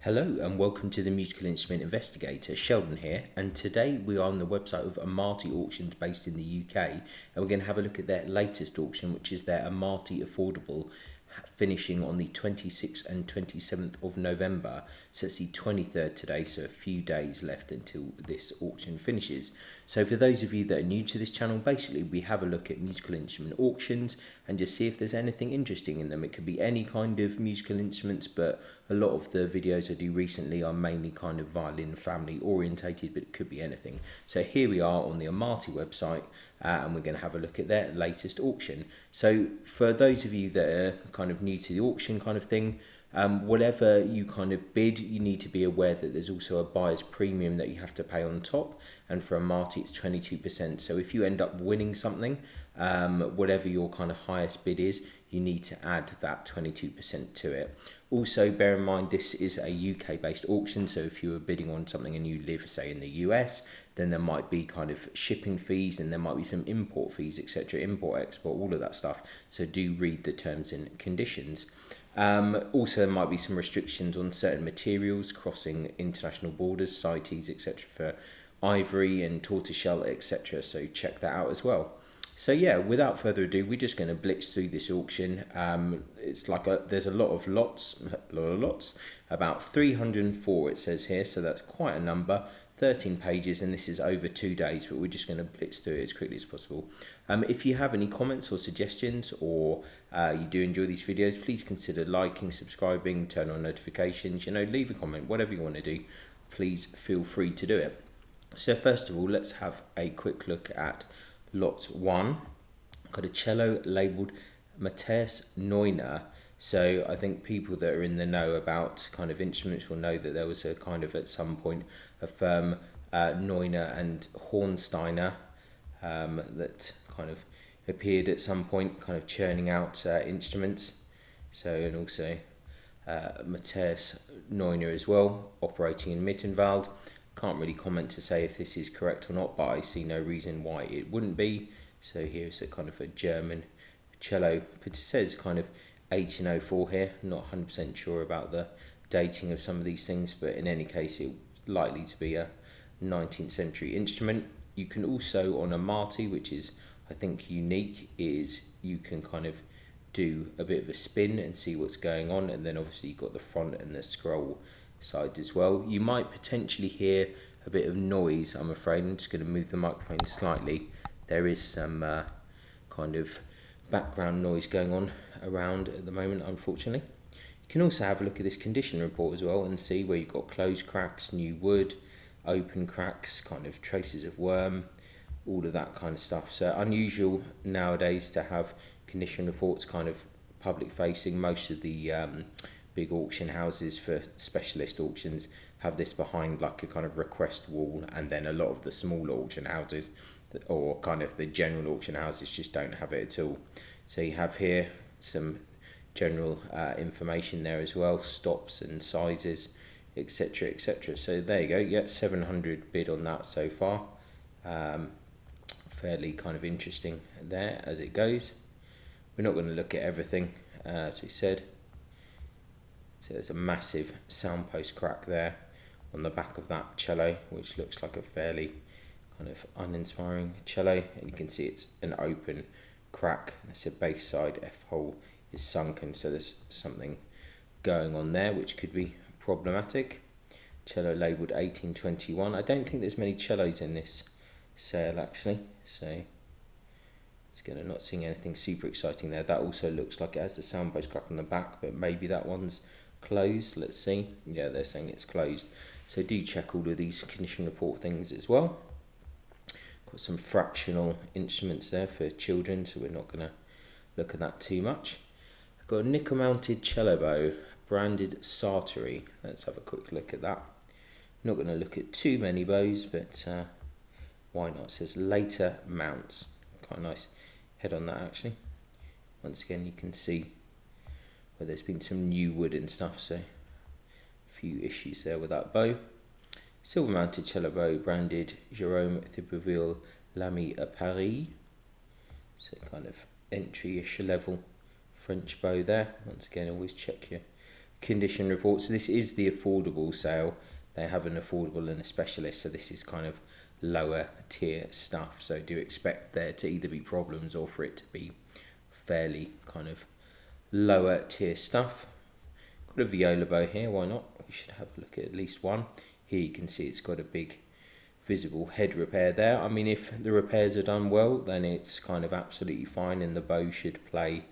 Hello and welcome to the Musical Instrument Investigator. Sheldon here, and today we are on the website of Amati Auctions based in the UK, and we're going to have a look at their latest auction, which is their Amati Affordable, finishing on the 26th and 27th of November. So it's the 23rd today, so a few days left until this auction finishes. So for those of you that are new to this channel, basically we have a look at musical instrument auctions and just see if there's anything interesting in them. It could be any kind of musical instruments, but a lot of the videos I do recently are mainly kind of violin family orientated, but it could be anything. So here we are on the Amati website, and we're going to have a look at their latest auction. So for those of you that are kind of new to the auction kind of thing, whatever you kind of bid, you need to be aware that there's also a buyer's premium that you have to pay on top, and for Amati it's 22%. So if you end up winning something, whatever your kind of highest bid is, you need to add that 22% to it. Also bear in mind this is a UK based auction, so if you were bidding on something and you live say in the US, then there might be kind of shipping fees and there might be some import fees, etc., import export, all of that stuff, so do read the terms and conditions. Also there might be some restrictions on certain materials crossing international borders, CITES, etc., for ivory and tortoiseshell, etc., so check that out as well. So yeah, without further ado, we're just going to blitz through this auction. It's like there's a lot of lots, about 304 it says here, so that's quite a number, 13 pages, and this is over 2 days, but we're just going to blitz through it as quickly as possible. If you have any comments or suggestions, or you do enjoy these videos, please consider liking, subscribing, turn on notifications, leave a comment, whatever you want to do, please feel free to do it. So first of all, let's have a quick look at lot 1. Got a cello labelled Matthias Neuner. So I think people that are in the know about kind of instruments will know that there was a kind of at some point a firm Neuner and Hornsteiner that kind of appeared at some point, kind of churning out instruments. So, and also Matthias Neuner as well, operating in Mittenwald. Can't really comment to say if this is correct or not, but I see no reason why it wouldn't be. So here's a kind of a German cello, but it says kind of 1804 here. Not 100% sure about the dating of some of these things, but in any case it's likely to be a 19th century instrument. You can also, on Amati, which is I think unique, is you can kind of do a bit of a spin and see what's going on, and then obviously you've got the front and the scroll side as well. You might potentially hear a bit of noise, I'm afraid. I'm just going to move the microphone slightly. There is some kind of background noise going on around at the moment, unfortunately. You can also have a look at this condition report as well and see where you've got closed cracks, new wood, open cracks, kind of traces of worm, all of that kind of stuff. So unusual nowadays to have condition reports kind of public facing. Most of the big auction houses for specialist auctions have this behind like a kind of request wall, and then a lot of the smaller auction houses or kind of the general auction houses just don't have it at all. So you have here some general information there as well, stops and sizes, etc., etc. So there you go, you get 700 bid on that so far. Fairly kind of interesting there as it goes. We're not going to look at everything, as we said. So there's a massive soundpost crack there on the back of that cello, which looks like a fairly kind of uninspiring cello, and you can see it's an open crack. It's a bass side F hole is sunken, so there's something going on there which could be problematic. Cello labelled 1821. I don't think there's many cellos in this sale actually, so it's going to not seeing anything super exciting there. That also looks like it has a soundpost crack on the back, but maybe that one's closed. Let's see. Yeah, they're saying it's closed, so do check all of these condition report things as well. Got some fractional instruments there for children, so we're not going to look at that too much. I've got a nickel mounted cello bow branded Sartori. Let's have a quick look at that. I'm not going to look at too many bows, but why not? It says later mounts. Quite a nice head on that actually. Once again you can see where there's been some new wood and stuff, so a few issues there with that bow. Silver mounted cello bow branded Jérôme Thibouville L'Ami à Paris. So kind of entry-ish level French bow there. Once again, always check your condition report. So this is the affordable sale. They have an affordable and a specialist, so this is kind of lower tier stuff. So do expect there to either be problems or for it to be fairly kind of lower tier stuff. Got a viola bow here, why not? We should have a look at least one. Here you can see it's got a big visible head repair there. I mean, if the repairs are done well, then it's kind of absolutely fine and the bow should play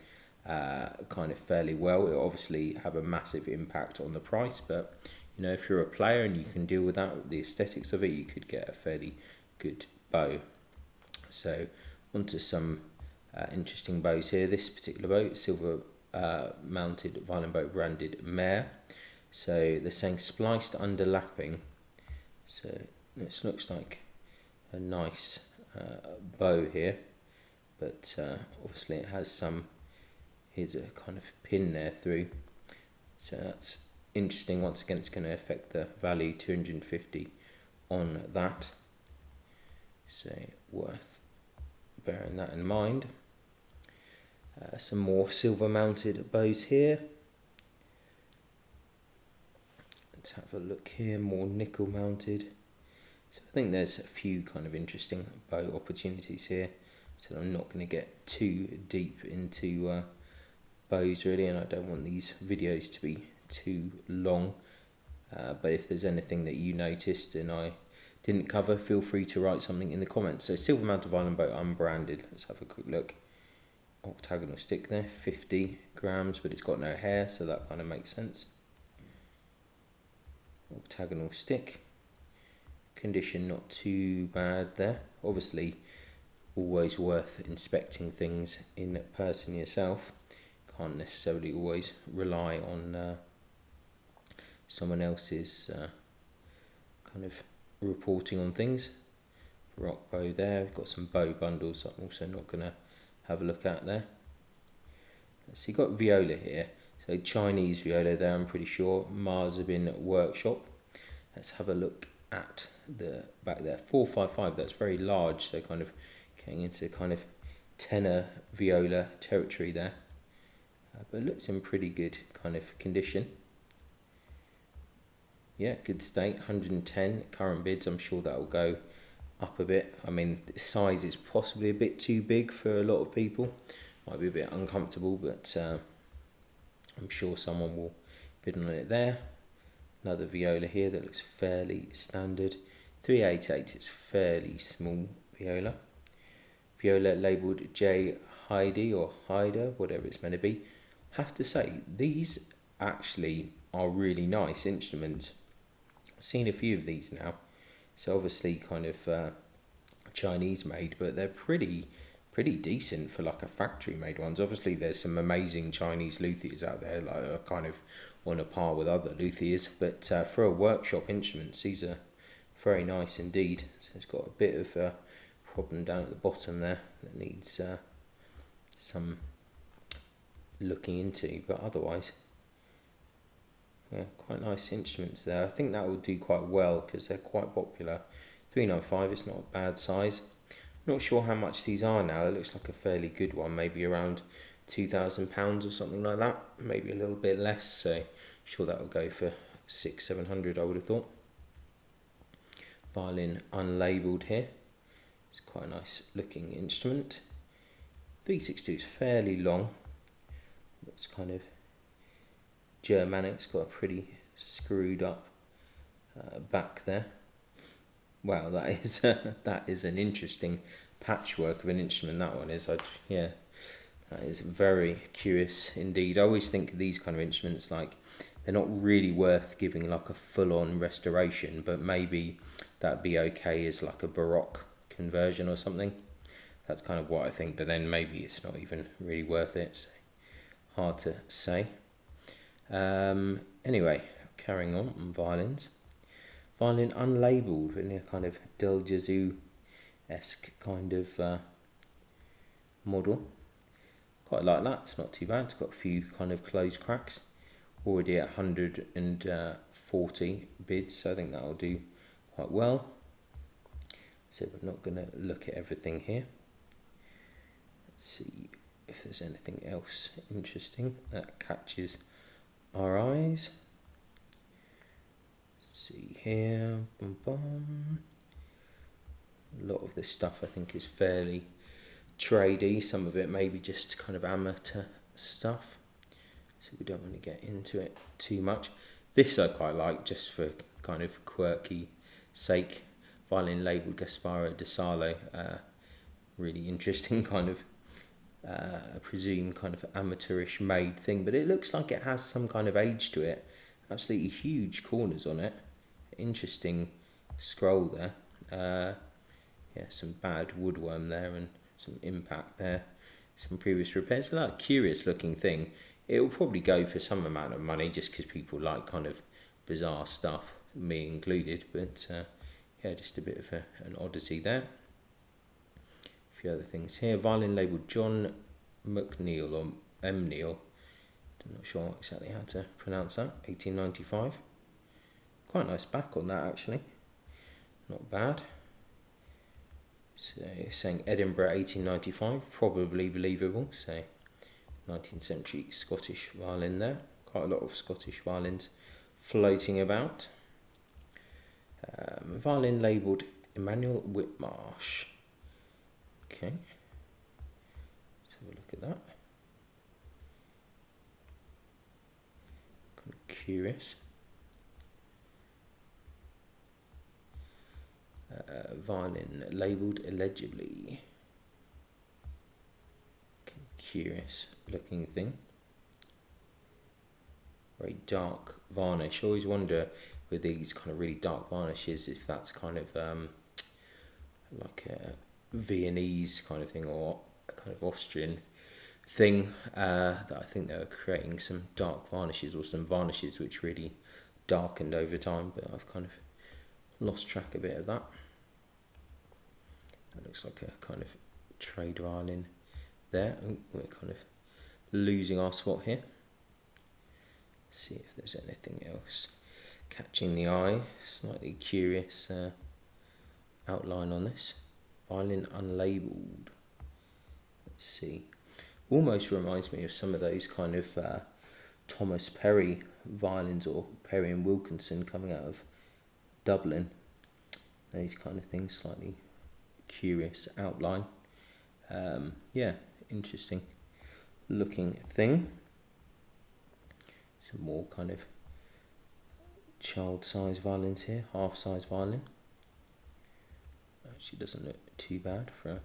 kind of fairly well. It'll obviously have a massive impact on the price, but you know, if you're a player and you can deal with that, the aesthetics of it, you could get a fairly good bow. So onto some interesting bows here. This particular bow, silver mounted violin bow branded Mare. So they're saying spliced underlapping. So this looks like a nice bow here, but obviously it has some, here's a kind of pin there through. So that's interesting. Once again, it's going to affect the value, 250 on that. So worth bearing that in mind. Some more silver mounted bows here. Let's have a look here, more nickel mounted. So I think there's a few kind of interesting bow opportunities here. So I'm not going to get too deep into bows really, and I don't want these videos to be too long. But if there's anything that you noticed and I didn't cover, feel free to write something in the comments. So silver mounted violin bow unbranded. Let's have a quick look. Octagonal stick there, 50 grams, but it's got no hair, so that kind of makes sense. Octagonal stick. Condition not too bad there. Obviously always worth inspecting things in person yourself. Can't necessarily always rely on someone else's kind of reporting on things. Rock bow there. We've got some bow bundles I'm also not going to have a look at there. So you've got viola here. So Chinese viola there, I'm pretty sure. Marzabin Workshop. Let's have a look at the back there. 455, that's very large. So kind of getting into kind of tenor viola territory there. But it looks in pretty good kind of condition. Yeah, good state. 110 current bids. I'm sure that will go up a bit. I mean, the size is possibly a bit too big for a lot of people. Might be a bit uncomfortable, but I'm sure someone will bid on it there. Another viola here that looks fairly standard. 388, it's fairly small viola. Viola labelled J Heidi or Haida, whatever it's meant to be. Have to say, these actually are really nice instruments. I've seen a few of these now. So obviously kind of Chinese made, but they're pretty decent for like a factory made ones. Obviously there's some amazing Chinese luthiers out there, like are kind of on a par with other luthiers, but for a workshop instruments, these are very nice indeed. So it's got a bit of a problem down at the bottom there that needs some looking into, but otherwise, yeah, quite nice instruments there. I think that will do quite well because they're quite popular. 395, it's not a bad size. Not sure how much these are now. It looks like a fairly good one, maybe around £2,000 or something like that, maybe a little bit less. So sure that will go for 600-700, I would have thought. Violin unlabelled here. It's quite a nice looking instrument. 362 is fairly long. Looks kind of Germanic. It's got a pretty screwed up back there. Wow, that is that is an interesting patchwork of an instrument. That one is, yeah, that is very curious indeed. I always think these kind of instruments, like, they're not really worth giving like a full-on restoration, but maybe that'd be okay as like a Baroque conversion or something. That's kind of what I think, but then maybe it's not even really worth it. So hard to say. Anyway, carrying on violins. Violin unlabelled, in a kind of Del Gesù-esque kind of model. Quite like that, it's not too bad. It's got a few kind of closed cracks. Already at 140 bids, so I think that'll do quite well. So we're not going to look at everything here. Let's see if there's anything else interesting that catches our eyes. See here, boom, boom. A lot of this stuff I think is fairly tradey, some of it maybe just kind of amateur stuff, so we don't want to get into it too much. This I quite like just for kind of quirky sake. Violin labelled Gasparo de Salo, really interesting kind of I presume kind of amateurish made thing, but it looks like it has some kind of age to it. Absolutely huge corners on it, interesting scroll there. Yeah, some bad woodworm there and some impact there, some previous repairs. Like a curious looking thing. It will probably go for some amount of money just because people like kind of bizarre stuff, me included, but yeah, just a bit of an oddity there. A few other things here. Violin labelled John McNeil or M. Neil. I'm not sure exactly how to pronounce that. 1895. Quite nice back on that actually. Not bad. So saying Edinburgh 1895, probably believable. So 19th century Scottish violin there. Quite a lot of Scottish violins floating about. Violin labelled Emmanuel Whitmarsh. Okay. Let's have a look at that. Kind of curious. Violin labelled illegibly. Curious looking thing. Very dark varnish. I always wonder with these kind of really dark varnishes if that's kind of like a Viennese kind of thing or a kind of Austrian thing, that I think they were creating some dark varnishes or some varnishes which really darkened over time, but I've kind of lost track a bit of that. That looks like a kind of trade violin there. Oh, we're kind of losing our spot here. Let's see if there's anything else catching the eye. Slightly curious outline on this. Violin unlabelled. Let's see. Almost reminds me of some of those kind of Thomas Perry violins or Perry and Wilkinson coming out of Dublin. Those kind of things, slightly curious outline. Yeah, interesting looking thing. Some more kind of child size violins here, half size violin. Actually doesn't look too bad for a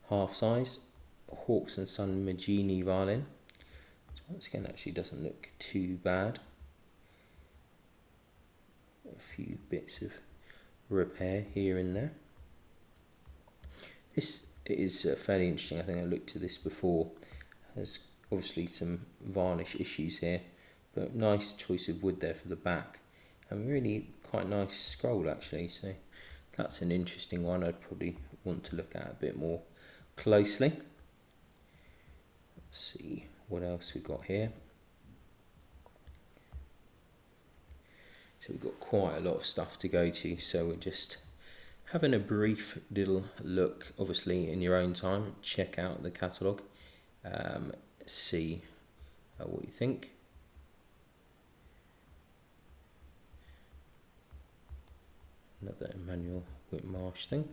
half size. Hawks and Son Magini violin. So once again actually doesn't look too bad. A few bits of repair here and there. This is fairly interesting. I think I looked at this before. There's obviously some varnish issues here, but nice choice of wood there for the back, and really quite nice scroll actually. So that's an interesting one. I'd probably want to look at a bit more closely. Let's see what else we've got here. So we've got quite a lot of stuff to go to, so we're just having a brief little look, obviously in your own time. Check out the catalogue, see what you think. Another Emmanuel Whitmarsh thing.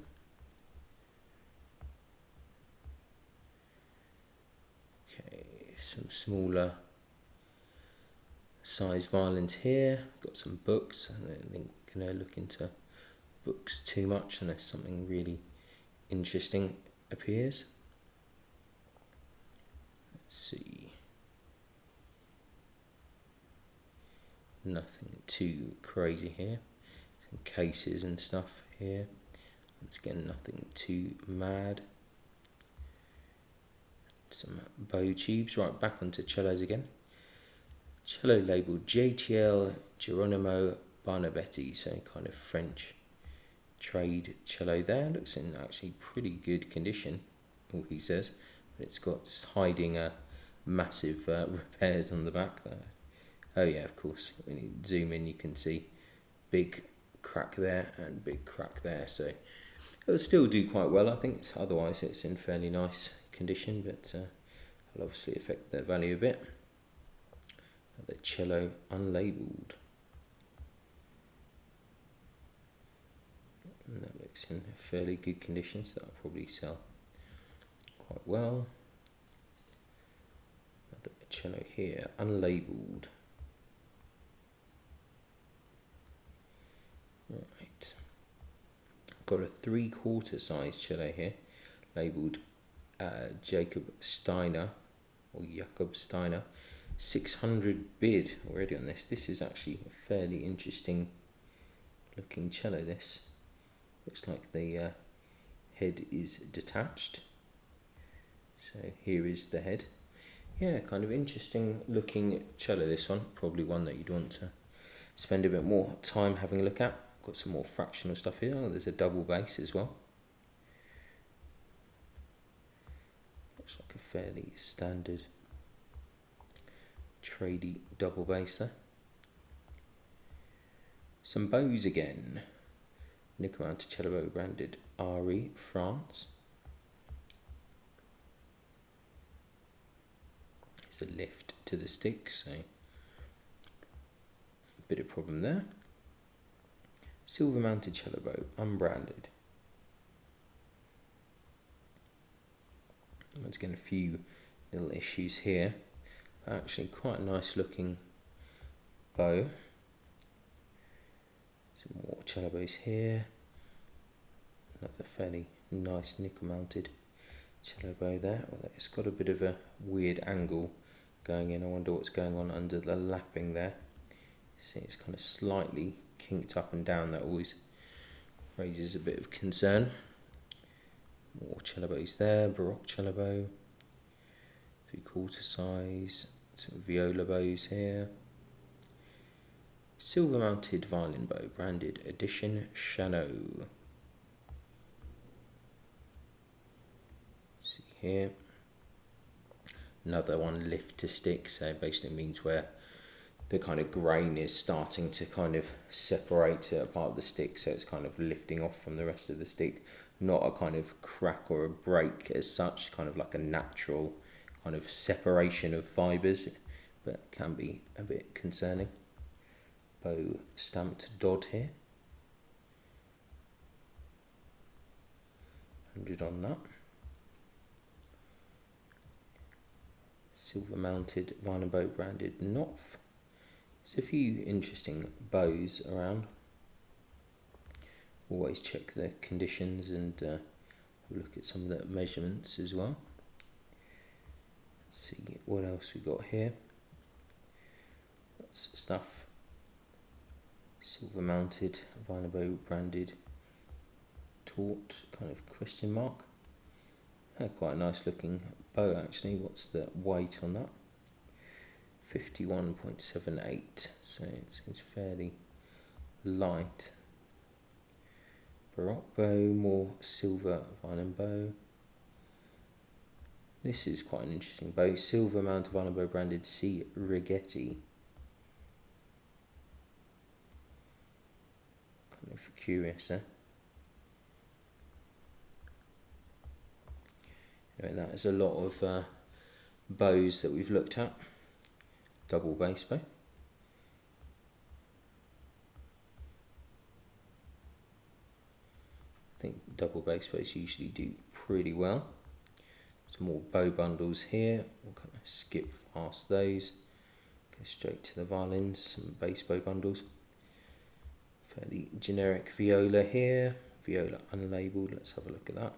Okay, some smaller size violins here. Got some books. I don't think we're going to look into books too much unless something really interesting appears. Let's see. Nothing too crazy here. Some cases and stuff here. Once again, nothing too mad. Some bow tubes. Right, back onto cellos again. Cello labelled JTL Geronimo Barnabetti, so kind of French trade cello there. Looks in actually pretty good condition, all he says, but it's got just hiding massive repairs on the back there. Oh yeah, of course, when you zoom in you can see big crack there and big crack there, so it'll still do quite well. I think otherwise it's in fairly nice condition, but it'll obviously affect their value a bit. The cello unlabelled. And that looks in fairly good condition, so that'll probably sell quite well. The cello here, unlabelled. Right. Got a 3/4 size cello here, labelled Jacob Steiner, 600 bid already on this. This is actually a fairly interesting looking cello. This looks like the head is detached. So here is the head. Yeah, kind of interesting looking cello, this one. Probably one that you'd want to spend a bit more time having a look at. Got some more fractional stuff here. Oh, there's a double bass as well. Looks like a fairly standard tradey double bass there. Some bows again. Nickel-mounted cello bow branded RE France. There's a lift to the stick, so a bit of problem there. Silver mounted cello bow, unbranded. Once again, a few little issues here. Actually, quite a nice looking bow. Some more cello bows here. Another fairly nice nickel mounted cello bow there. Well, it's got a bit of a weird angle going in. I wonder what's going on under the lapping there. See, it's kind of slightly kinked up and down. That always raises a bit of concern. More cello bows there, Baroque cello bow, 3/4 size, some viola bows here. Silver mounted violin bow, branded Edition Chanot. See here. Another one, lift to stick, so basically means where the kind of grain is starting to kind of separate a part of the stick, so it's kind of lifting off from the rest of the stick. Not a kind of crack or a break as such, kind of like a natural kind of separation of fibres, but can be a bit concerning. Bow stamped Dodd here. 100 on that. Silver mounted violin bow branded Knopf. There's a few interesting bows around. Always check the conditions and have a look at some of the measurements as well. Let's see what else we got here. Lots of stuff. Silver mounted violin bow branded taut, kind of question mark. Quite a nice looking bow actually. What's the weight on that? 51.78, so it's fairly light. Baroque bow, more silver violin bow. This is quite an interesting bow. Silver mounted violin bow branded C. Righetti. Kind of curious there. Anyway, that is a lot of bows that we've looked at. Double bass bow. I think double bass bows usually do pretty well. Some more bow bundles here. We'll kind of skip past those. Go straight to the violins. Some bass bow bundles. Fairly generic viola here. Viola unlabelled. Let's have a look at that.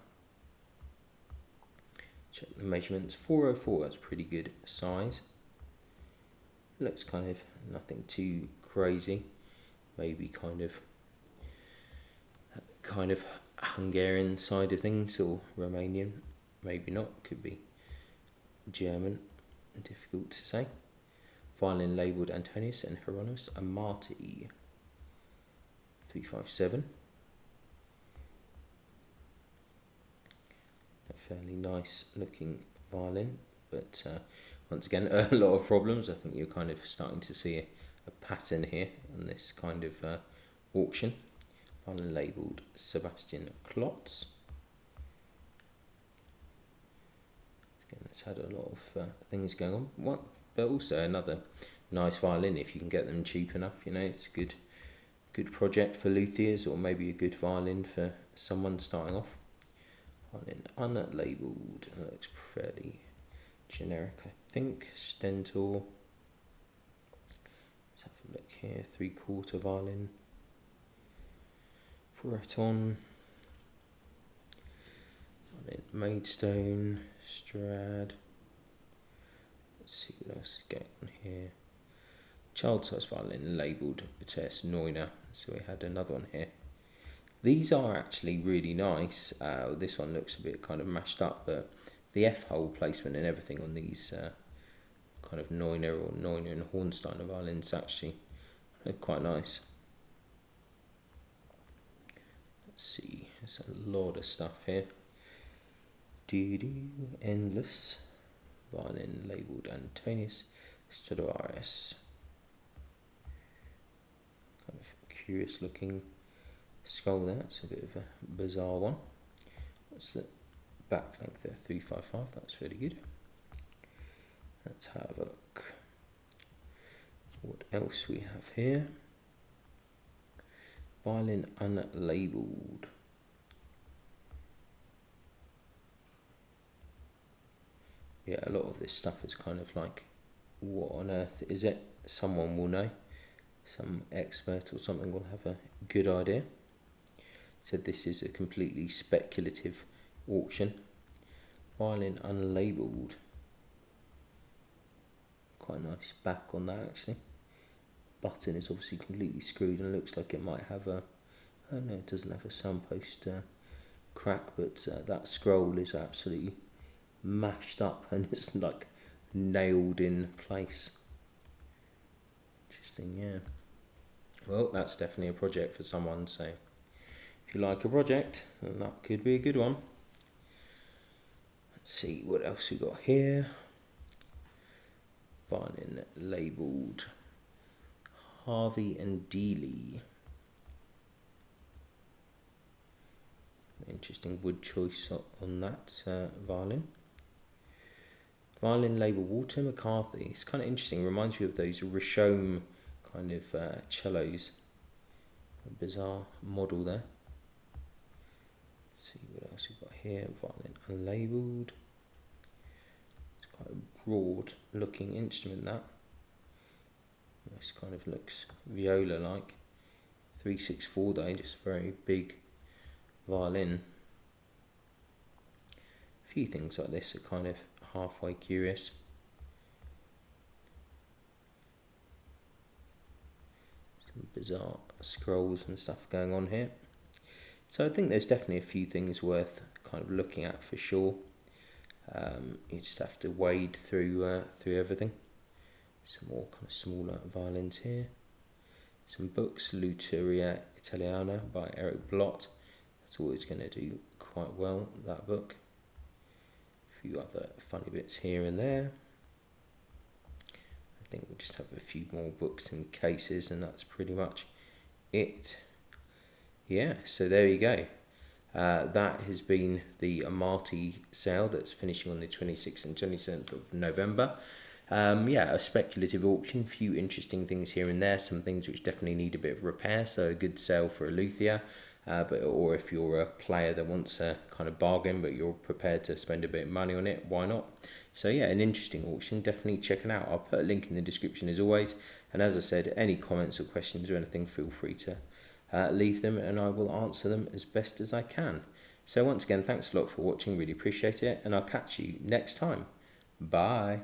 Check the measurements. 404. That's pretty good size. Looks kind of nothing too crazy. Maybe kind of Hungarian side of things, or Romanian. Maybe not. Could be German. Difficult to say. Violin labelled Antonius and Hieronymus Amati. 357. A fairly nice looking violin, but once again, a lot of problems. I think you're kind of starting to see a pattern here on this kind of auction. Violin labelled Sebastian Klotz. Again, it's had a lot of things going on. but also another nice violin if you can get them cheap enough. You know, it's a good project for luthiers, or maybe a good violin for someone starting off. Violin unlabelled, looks fairly generic, I think. Stentor. Let's have a look here. 3/4 violin. Breton. Violin Maidstone. Strad. Let's see what else is going on here. Child size violin labelled Vitesse Neuner. So we had another one here. These are actually really nice. This one looks a bit kind of mashed up, but the F-hole placement and everything on these kind of Neuner or Neuner and Hornsteiner violins actually look quite nice. Let's see, there's a lot of stuff here. Endless. Violin labelled Antonius Stradivarius. Kind of curious looking scroll there. It's a bit of a bizarre one. What's the back length there? 355. That's really good. Let's have a look. What else we have here? Violin unlabelled. Yeah, a lot of this stuff is kind of like, what on earth is it? Someone will know. Some expert or something will have a good idea. So this is a completely speculative auction. Violin unlabelled. Quite a nice back on that actually. Button is obviously completely screwed and looks like it might have a, oh no, it doesn't have a soundpost crack, but that scroll is absolutely mashed up and it's like nailed in place. Interesting, yeah. Well, that's definitely a project for someone, so if you like a project, then that could be a good one. Let's see what else we got here. Violin labelled Harvey and Dealey. Interesting wood choice on that violin. Violin label Walter McCarthy. It's kind of interesting. Reminds me of those Rishome kind of cellos. A bizarre model there. Let's see what else we've got here. Violin unlabelled. It's quite a broad looking instrument, that. This kind of looks viola like. 364 though, just very big violin. A few things like this are kind of halfway curious. Some bizarre scrolls and stuff going on here. So I think there's definitely a few things worth kind of looking at for sure. You just have to wade through everything. Some more kind of smaller violins here. Some books, Luteria Italiana by Eric Blott. That's always going to do quite well, that book. A few other funny bits here and there. I think we'll just have a few more books and cases, and that's pretty much it. Yeah, so there you go. That has been the Amati sale that's finishing on the 26th and 27th of November. Yeah, a speculative auction, a few interesting things here and there, some things which definitely need a bit of repair, so a good sale for a luthier, or if you're a player that wants a kind of bargain but you're prepared to spend a bit of money on it, why not? So yeah, an interesting auction, definitely check it out. I'll put a link in the description as always, and as I said, any comments or questions or anything, feel free to leave them and I will answer them as best as I can. So once again, thanks a lot for watching, really appreciate it, and I'll catch you next time. Bye.